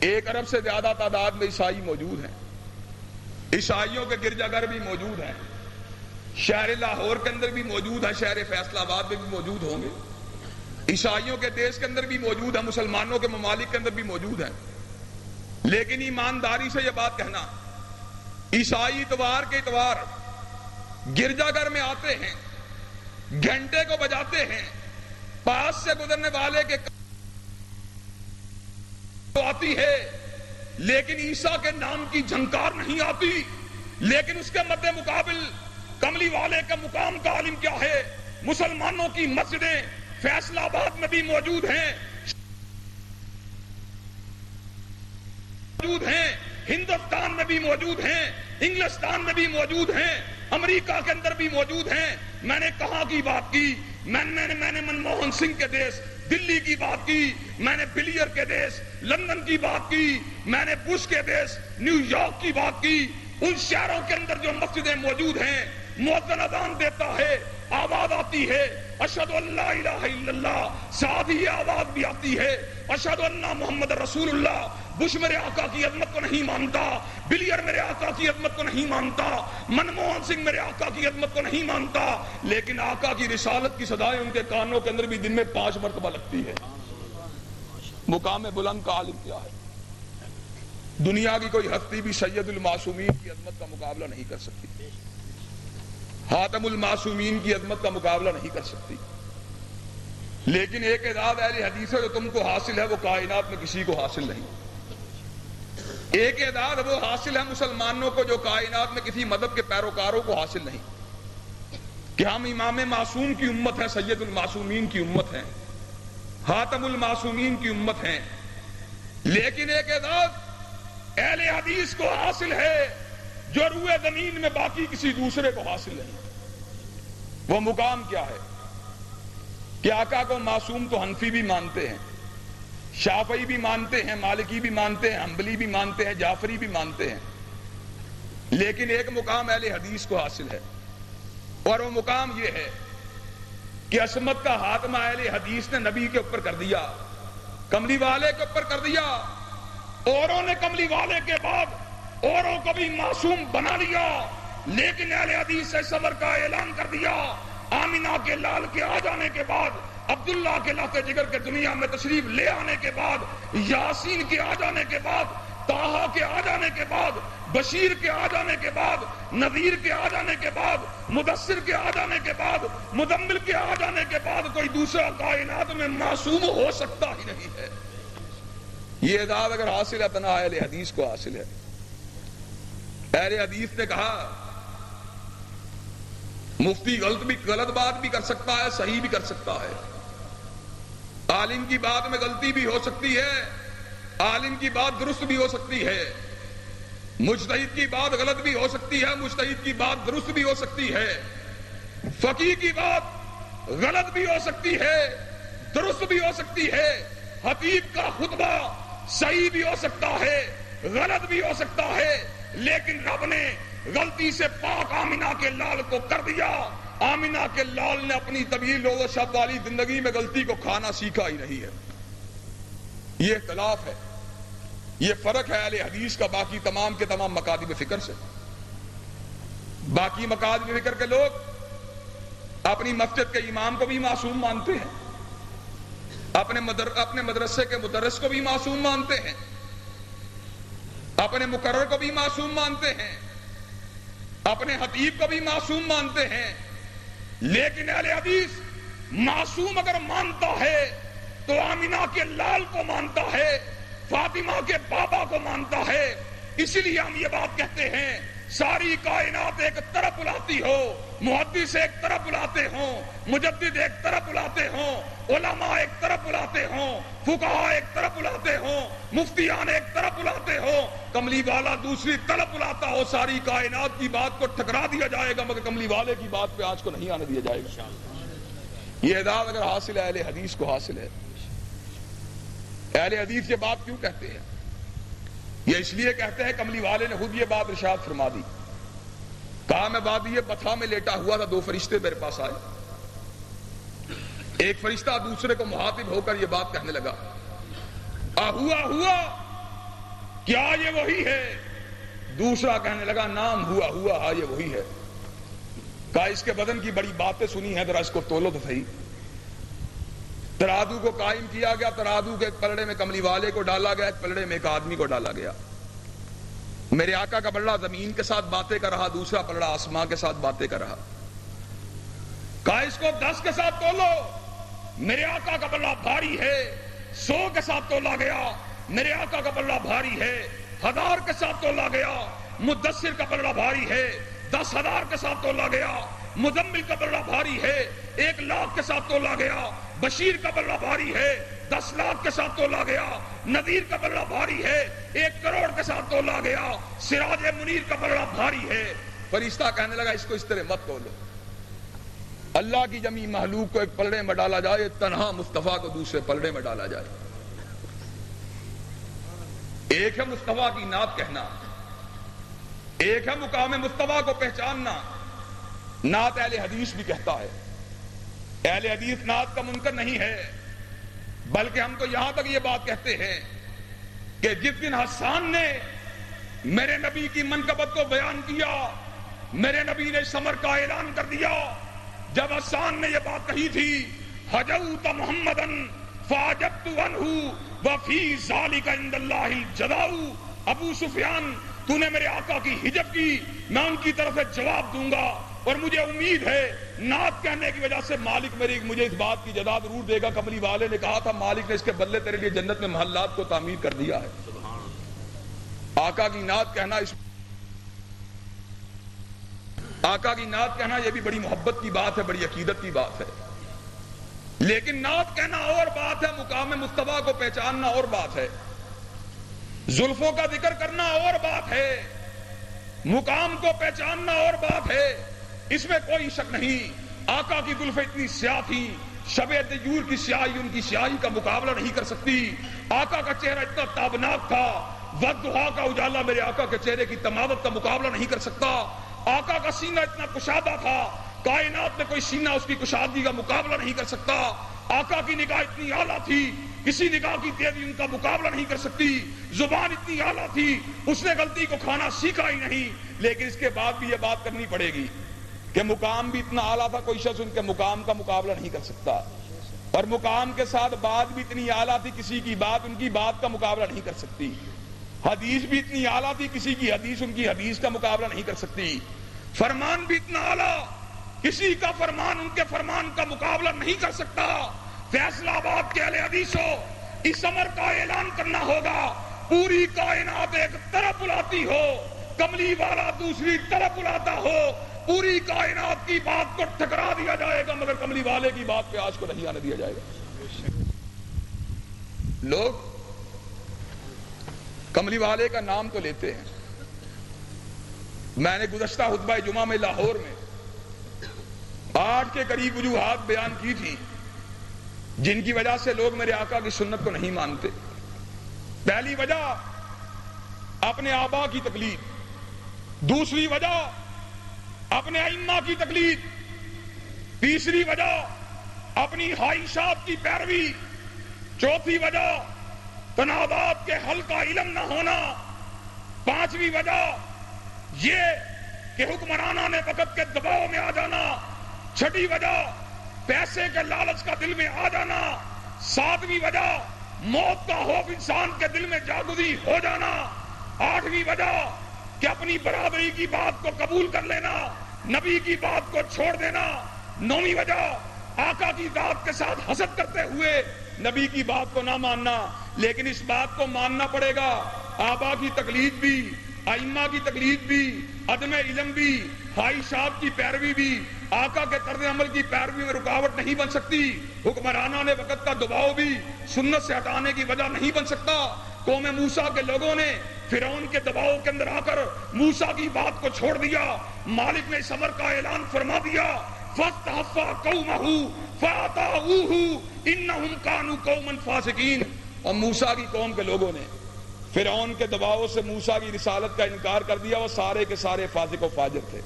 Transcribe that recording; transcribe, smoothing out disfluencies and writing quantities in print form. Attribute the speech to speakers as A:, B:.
A: 1 ارب سے زیادہ تعداد میں عیسائی موجود ہیں. عیسائیوں کے گرجا گھر بھی موجود ہیں. شہر لاہور کے اندر بھی موجود ہیں, شہر فیصل آباد میں بھی موجود ہوں گے. عیسائیوں کے دیش کے اندر بھی موجود ہیں, مسلمانوں کے ممالک کے اندر بھی موجود ہیں. لیکن ایمانداری سے یہ بات کہنا, عیسائی اتوار کے اتوار گرجا گھر میں آتے ہیں, گھنٹے کو بجاتے ہیں, پاس سے گزرنے والے کے آتی ہے, لیکن عیسیٰ کے نام کی جھنکار نہیں آتی. لیکن اس کے مد مقابل کملی والے کا مقام کا عالم کیا ہے؟ مسلمانوں کی مسجدیں فیصل آباد میں بھی موجود ہیں, ہندوستان میں بھی موجود ہیں, انگلستان میں بھی موجود ہیں, امریکہ کے اندر بھی موجود ہیں. میں نے کہاں کی بات کی؟ میں نے منموہن سنگھ کے دیش دلی کی بات کی, میں نے بلیئر کے دیش لندن کی بات کی, میں نے بش کے دیش نیو یارک کی بات کی. ان شہروں کے اندر جو مسجدیں موجود ہیں, مؤذن اذان دیتا ہے, آواز آتی ہے اشہد ان لا الہ الا اللہ, ساتھ ہی آواز بھی آتی ہے اشہد ان محمد رسول اللہ. بش میرے آقا کی عظمت کو نہیں مانتا, بلیئر میرے آقا کی عظمت کو نہیں مانتا, منموہن سنگھ میرے آقا کی عظمت کو نہیں مانتا, لیکن آقا کی رسالت کی صدائیں ان کے کانوں کے اندر بھی دن میں 5 مرتبہ لگتی ہے. مقام بلند کا عالم کیا ہے؟ دنیا کی کوئی ہستی بھی سید المعصومین کی عظمت کا مقابلہ نہیں کر سکتی, خاتم المعصومین کی عظمت کا مقابلہ نہیں کر سکتی. لیکن ایک اعزاز اہل حدیث ہے جو تم کو حاصل ہے, وہ کائنات میں کسی کو حاصل نہیں. ایک اعزاز وہ حاصل ہے مسلمانوں کو جو کائنات میں کسی مذہب کے پیروکاروں کو حاصل نہیں, کہ ہم امام معصوم کی امت ہیں, سید المعصومین کی امت ہیں, خاتم المعصومین کی امت ہیں. لیکن ایک اعزاز اہل حدیث کو حاصل ہے جو روئے زمین میں باقی کسی دوسرے کو حاصل نہیں. وہ مقام کیا ہے کہ آقا کو معصوم تو حنفی بھی مانتے ہیں, شافعی بھی مانتے ہیں, مالکی بھی مانتے ہیں, حنبلی بھی مانتے ہیں, جعفری بھی مانتے ہیں. لیکن ایک مقام اہل حدیث کو حاصل ہے, اور وہ مقام یہ ہے کہ عصمت کا خاتمہ اہل حدیث نے نبی کے اوپر کر دیا, کملی والے کے اوپر کر دیا. اوروں نے کملی والے کے بعد اوروں کو بھی معصوم بنا لیا, لیکن اہل حدیث سے صبر کا اعلان کر دیا. آمینہ کے لال کے آ جانے کے بعد, عبداللہ کے لاتے جگر کے دنیا میں تشریف لے آنے کے بعد, یاسین کے آ جانے کے بعد, طٰہٰ کے آ جانے کے بعد, بشیر کے آ جانے کے بعد, نذیر کے آ جانے کے بعد, مدثر کے آ جانے کے بعد, مزمل کے آ جانے کے بعد کوئی دوسرا کائنات میں معصوم ہو سکتا ہی نہیں ہے. یہ اعزاز اگر حاصل ہے تنہا اہل حدیث کو حاصل ہے. اہل حدیث نے کہا مفتی غلط بات بھی کر سکتا ہے, صحیح بھی کر سکتا ہے. عالم کی بات میں غلطی بھی ہو سکتی ہے, عالم کی بات درست بھی ہو سکتی ہے, مجتہد کی بات غلط بھی ہو سکتی ہے, مجتہد کی بات درست بھی ہو سکتی ہے, فقیہ کی بات غلط بھی ہو سکتی ہے, درست بھی ہو سکتی ہے, خطیب کا خطبہ صحیح بھی ہو سکتا ہے, غلط بھی ہو سکتا ہے. لیکن رب نے غلطی سے پاک آمینہ کے لال کو کر دیا. آمینہ کے لال نے اپنی طویل و شب والی زندگی میں غلطی کو کھانا سیکھا ہی نہیں ہے. یہ اختلاف ہے, یہ فرق ہے اہل حدیث کا باقی تمام کے تمام مکاتب فکر سے. باقی مکاتب فکر کے لوگ اپنی مسجد کے امام کو بھی معصوم مانتے ہیں, اپنے مدرسے کے مدرس کو بھی معصوم مانتے ہیں, اپنے مقرر کو بھی معصوم مانتے ہیں, اپنے خطیب کو بھی معصوم مانتے ہیں. لیکن اہل حدیث معصوم اگر مانتا ہے تو آمینہ کے لال کو مانتا ہے, فاطمہ کے بابا کو مانتا ہے. اسی لیے ہم یہ بات کہتے ہیں ساری کائنات ایک طرف بلاتی ہو, محدث ایک طرف بلاتے ہوں, مجدد ایک طرف بلاتے ہوں, علماء ایک طرف بلاتے ہوں, فقہاء ایک طرف بلاتے ہوں, مفتیان ایک طرف بلاتے ہوں, کملی والا دوسری طرف بلاتا ہو, ساری کائنات کی بات کو ٹھکرا دیا جائے گا, مگر کملی والے کی بات پہ آج کو نہیں آنے دیا جائے گا. یہ اعزاز اگر حاصل ہے اہل حدیث کو حاصل ہے. اہل حدیث یہ بات کیوں کہتے ہیں؟ یہ اس لیے کہتے ہیں کملی والے نے خود یہ بات ارشاد فرما دی. کہا میں وادی بطھا میں لیٹا ہوا تھا, 2 فرشتے میرے پاس آئے. ایک فرشتہ دوسرے کو مخاطب ہو کر یہ بات کہنے لگا, ہوا کیا یہ وہی ہے؟ دوسرا کہنے لگا نام ہوا ہوا ہاں یہ وہی ہے۔ کہا اس کے بدن کی بڑی باتیں سنی ہیں، ذرا اس کو تولو تو صحیح۔ ترازو کو قائم کیا گیا، ترازو کے ایک پلڑے میں کملی والے کو ڈالا گیا، ایک پلڑے میں ایک آدمی کو ڈالا گیا۔ میرے آقا کا پلڑا زمین کے ساتھ باتیں کر رہا، دوسرا پلڑا آسمان کے ساتھ باتیں کر رہا۔ کہا اس کو 10 کے ساتھ تولو، میرے آقا کا پلڑا بھاری ہے۔ 100 کے ساتھ تولا گیا، میرے آقا کا پلڑا بھاری ہے۔ 1000 کے ساتھ تولا گیا، مدثر کا پلڑا بھاری ہے۔ 10,000 کے ساتھ تولا گیا، مزمل کا پلڑا بھاری ہے۔ 1,00,000 کے ساتھ تولا گیا، بشیر کا پلڑا بھاری ہے۔ 10 لاکھ کے ساتھ تولا گیا، نذیر کا پلڑا بھاری ہے۔ 1 کروڑ کے ساتھ تولا گیا، سراج منیر کا پلڑا بھاری ہے۔ فرشتہ کہنے لگا اس کو اس طرح مت تولو، اللہ کی جمی مخلوق کو ایک پلڑے میں ڈالا جائے، تنہا مصطفیٰ کو دوسرے پلڑے میں ڈالا جائے۔ ایک ہے مصطفیٰ کی نعت کہنا، ایک ہے مقام مصطفیٰ کو پہچاننا۔ نعت اہل حدیث بھی کہتا ہے، اہل حدیث نعت کا منکر نہیں ہے، بلکہ ہم تو یہاں تک یہ بات کہتے ہیں کہ جس دن حسان نے میرے نبی کی منقبت کو بیان کیا، میرے نبی نے سمر کا اعلان کر دیا۔ جب حسان نے یہ بات کہی تھی، حجوت محمدن فاجبت عنہ وفی ذالک عند اللہ الجزاء، ابو سفیان تو نے میرے آقا کی ہجب کی، میں ان کی طرف سے جواب دوں گا، اور مجھے امید ہے نعت کہنے کی وجہ سے مالک مجھے اس بات کی جزا ضرور دے گا۔ کملی والے نے کہا تھا مالک نے اس کے بدلے تیرے لیے جنت میں محلات کو تعمیر کر دیا ہے۔ آقا کی نعت کہنا آقا کی نعت کہنا یہ بھی بڑی محبت کی بات ہے، بڑی عقیدت کی بات ہے، لیکن نعت کہنا اور بات ہے، مقام مصطفیٰ کو پہچاننا اور بات ہے، زلفوں کا ذکر کرنا اور بات ہے، مقام کو پہچاننا اور بات ہے۔ اس میں کوئی شک نہیں، آقا کی زلفیں اتنی سیاہ تھی، شب دیجور کی سیاہی ان کی سیاہی کا مقابلہ نہیں کر سکتی۔ آقا کا چہرہ اتنا تابناک تھا، وضحا کا اجالا میرے آقا کے چہرے کی تماوت کا مقابلہ نہیں کر سکتا۔ آقا کا سینہ اتنا کشادہ تھا، کائنات میں کوئی سینہ اس کی کشادگی کا مقابلہ نہیں کر سکتا۔ آقا کی نگاہ اتنی اعلیٰ تھی، کسی نگاہ کی تیزی ان کا مقابلہ نہیں کر سکتی۔ زبان اتنی اعلیٰ تھی، اس نے غلطی کو کھانا سیکھا ہی نہیں، لیکن اس کے بعد بھی یہ بات کرنی پڑے گی کہ مقام بھی اتنا اعلیٰ تھا، کوئی شخص ان کے مقام کا مقابلہ نہیں کر سکتا، اور مقام کے ساتھ بات بھی اتنی اعلیٰ تھی، کسی کی بات ان کی بات کا مقابلہ نہیں کر سکتی۔ حدیث بھی اتنی اعلیٰ تھی، کسی کی حدیث ان کی حدیث کا مقابلہ نہیں کر سکتی۔ فرمان بھی اتنا اعلیٰ، کسی کا فرمان ان کے فرمان کا مقابلہ نہیں کر سکتا۔ فیصلہ آباد کے اہل حدیثوں، اس امر کا اعلان کرنا ہوگا، پوری کائنات ایک طرف بلاتی ہو، کملی والا دوسری طرف بلاتا ہو، پوری کائنات کی بات کو ٹھکرا دیا جائے گا، مگر کملی والے کی بات پہ آج کو نہیں آنے دیا جائے گا۔ لوگ کملی والے کا نام تو لیتے ہیں۔ میں نے گزشتہ خطبہ جمعہ میں لاہور میں 8 کے قریب وجوہات بیان کی تھی جن کی وجہ سے لوگ میرے آقا کی سنت کو نہیں مانتے۔ پہلی وجہ اپنے آبا کی تقلید، دوسری وجہ اپنے ائمہ کی تقلید، تیسری وجہ اپنی خواہشات کی پیروی، چوتھی وجہ تنازعات کے حل کا علم نہ ہونا، پانچویں وجہ یہ کہ حکمرانوں نے وقت کے دباؤ میں آ جانا، چھٹی وجہ پیسے کے لالچ کا دل میں آ جانا، ساتویں وجہ موت کا خوف انسان کے دل میں جاگزی ہو جانا، آٹھویں وجہ کہ اپنی برادری کی بات کو قبول کر لینا، نبی کی بات کو چھوڑ دینا، نویں وجہ آقا کی ذات کے ساتھ حسد کرتے ہوئے نبی کی بات کو نہ ماننا۔ لیکن اس بات کو ماننا پڑے گا، آبا کی تقلید بھی، ائمہ کی تقلید بھی، عدم علم بھی، خواہشات کی پیروی بھی آقا کے طرز عمل کی پیروی میں رکاوٹ نہیں بن سکتی۔ حکمرانوں نے وقت کا دباؤ بھی سنت سے ہٹانے کی وجہ نہیں بن سکتا۔ قوم موسیٰ کے لوگوں نے فرعون کے دباؤ کے اندر آ کر موسیٰ کی بات کو چھوڑ دیا۔ مالک نے اس امر کا اعلان فرما دیا، فَاسْتَخَفَّ قَوْمَهُ فَأَطَاعُوهُ إِنَّهُمْ كَانُوا قَوْمًا فَاسِقِينَ۔ اور موسیٰ کی قوم کے لوگوں نے فرعون کے دباؤ سے موسیٰ کی رسالت کا انکار کر دیا، وہ سارے کے سارے فاسق و فاجر تھے۔